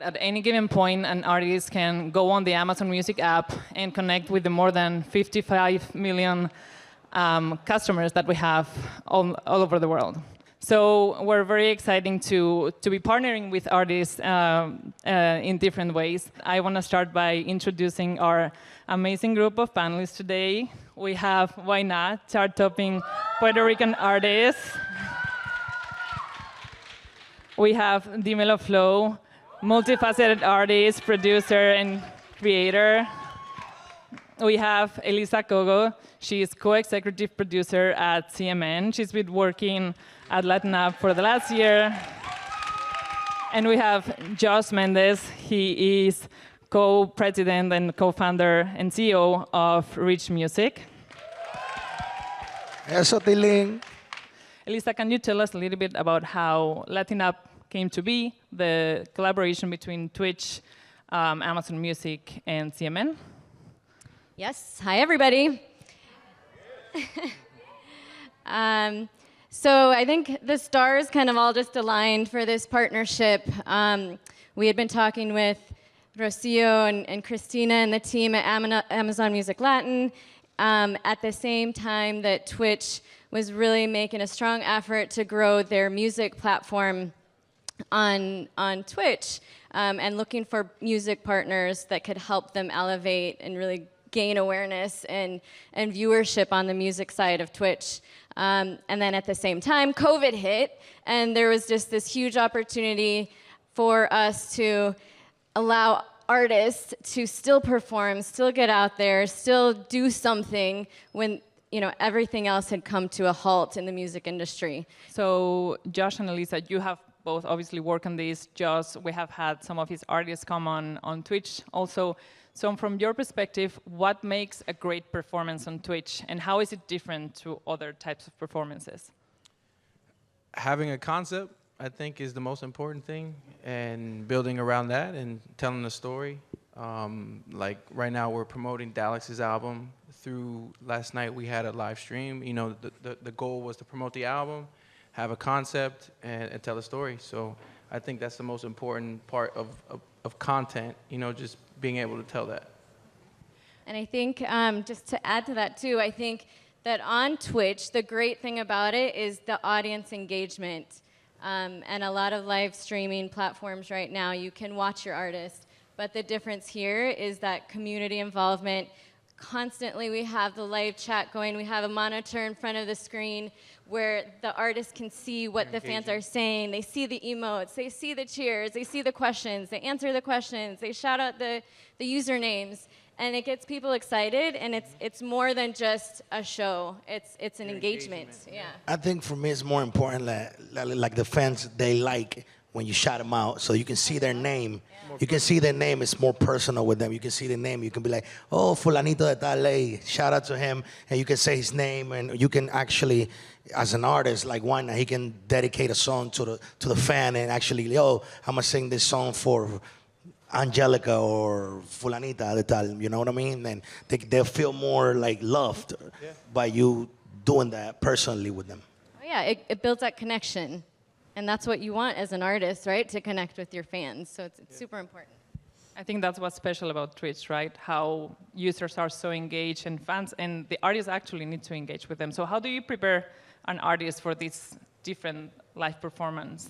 At any given point, an artist can go on the Amazon Music app and connect with the more than 55 million customers that we have all over the world. So we're very excited to be partnering with artists in different ways. I want to start by introducing our amazing group of panelists today. We have Guaynaa, chart-topping Puerto Rican artist. We have Dimelo Flow, multifaceted artist, producer, and creator. We have Elisa Cogo. She is co-executive producer at CMN. She's been working at LatinUp for the last year. And we have Josh Mendez. He is co-president and co-founder and CEO of Rich Music. Eso, Tiling. Elisa, can you tell us a little bit about how LatinUp came to be, the collaboration between Twitch, Amazon Music, and CMN? Yes. Hi, everybody. So I think the stars kind of all just aligned for this partnership. We had been talking with Rocio and Christina and the team at Amazon Music Latin at the same time that Twitch was really making a strong effort to grow their music platform on Twitch and looking for music partners that could help them elevate and really gain awareness and viewership on the music side of Twitch. And then at the same time, COVID hit, and there was just this huge opportunity for us to allow artists to still perform, still get out there, still do something when everything else had come to a halt in the music industry. So Josh and Elisa, you have both obviously work on this. Josh, we have had some of his artists come on Twitch also. So from your perspective, what makes a great performance on Twitch, and how is it different to other types of performances? Having a concept, I think, is the most important thing, and building around that and telling a story. Like right now, we're promoting Dallas's album. Through last night, we had a live stream. The goal was to promote the album, have a concept, and tell a story. So I think that's the most important part of content, just being able to tell that. And I think, just to add to that too, I think that on Twitch, the great thing about it is the audience engagement. And a lot of live streaming platforms right now, you can watch your artist. But the difference here is that community involvement. Constantly we have the live chat going. We have a monitor in front of the screen where the artists can see what the fans are saying. They see the emotes, they see the cheers, they see the questions, they answer the questions, they shout out the usernames, and it gets people excited, and it's more than just a show. It's an engagement. Yeah. I think for me it's more important like the fans, they like when you shout them out, so you can see their name. Yeah. You can see their name. It's more personal with them. You can see the name. You can be like, oh, fulanito de tal ley. Shout out to him, and you can say his name, and you can actually, as an artist like Guaynaa, he can dedicate a song to the fan and actually, yo, I'm gonna sing this song for Angelica or fulanita de tal. You know what I mean? And they'll feel more like loved by you doing that personally with them. Oh yeah, it builds that connection. And that's what you want as an artist, right? To connect with your fans. So it's super important. I think that's what's special about Twitch, right? How users are so engaged, and fans and the artists actually need to engage with them. So how do you prepare an artist for this different live performance?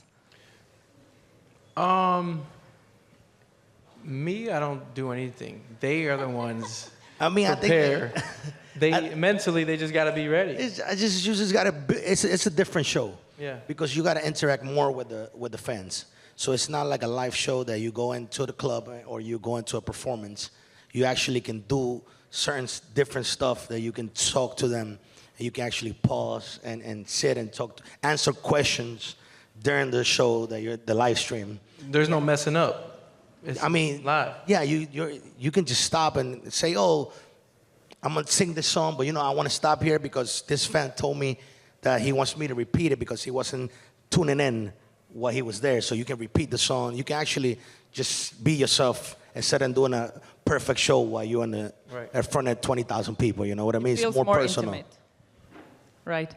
Me, I don't do anything. They are the ones prepare. I think mentally, they just got to be ready. You just got to. It's a different show. Yeah. Because you got to interact more with the fans. So it's not like a live show that you go into the club or you go into a performance. You actually can do certain different stuff that you can talk to them. And you can actually pause and sit and talk, answer questions during the show the live stream. There's no messing up. It's live. Yeah, you can just stop and say, oh, I'm gonna sing this song, but I want to stop here because this fan told me that he wants me to repeat it because he wasn't tuning in while he was there. So you can repeat the song. You can actually just be yourself instead of doing a perfect show while you're in front of 20,000 people. You know what I mean? It feels it's more personal. Intimate. Right.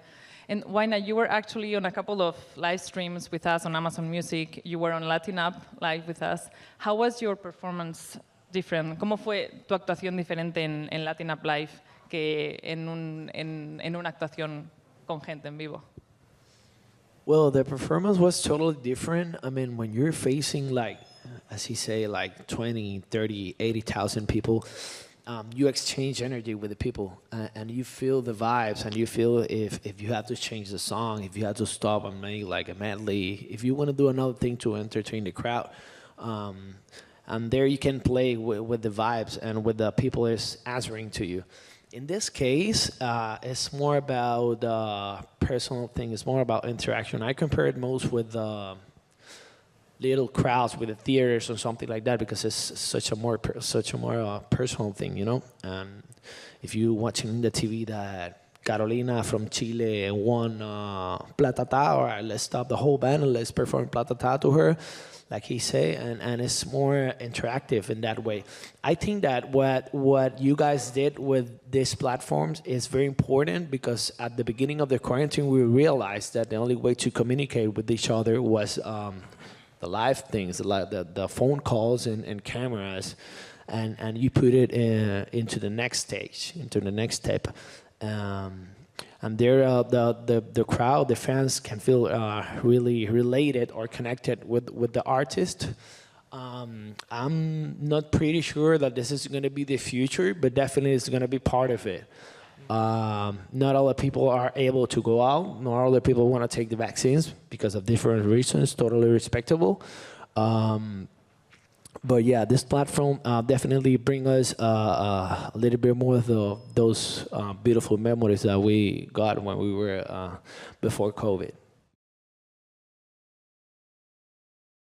And Guaynaa, you were actually on a couple of live streams with us on Amazon Music. You were on LatinUp live with us. How was your performance different? ¿Cómo fue tu actuación diferente en LatinUp Live que en una actuación con gente en vivo? Well, the performance was totally different. I mean, when you're facing like, as he say, like 20, 30, 80,000 people, you exchange energy with the people and you feel the vibes and you feel if you have to change the song, if you have to stop and make like a medley, if you want to do another thing to entertain the crowd. And there you can play with the vibes and with the people is answering to you. In this case, it's more about personal thing. It's more about interaction. I compare it most with little crowds, with the theaters or something like that, because it's such a more personal thing, you know. And if you watching the TV that Carolina from Chile won Platata, all right, let's stop the whole band and let's perform Platata to her, like he say, and it's more interactive in that way. I think that what you guys did with these platforms is very important, because at the beginning of the quarantine we realized that the only way to communicate with each other was the live things, like the phone calls and cameras, and you put it into the next stage, into the next step. And there, the crowd, the fans can feel really related or connected with the artist. I'm not pretty sure that this is going to be the future, but definitely it's going to be part of it. Not all the people are able to go out. Not all the people want to take the vaccines because of different reasons, totally respectable. But yeah, this platform definitely bring us a little bit more of those beautiful memories that we got when we were before COVID.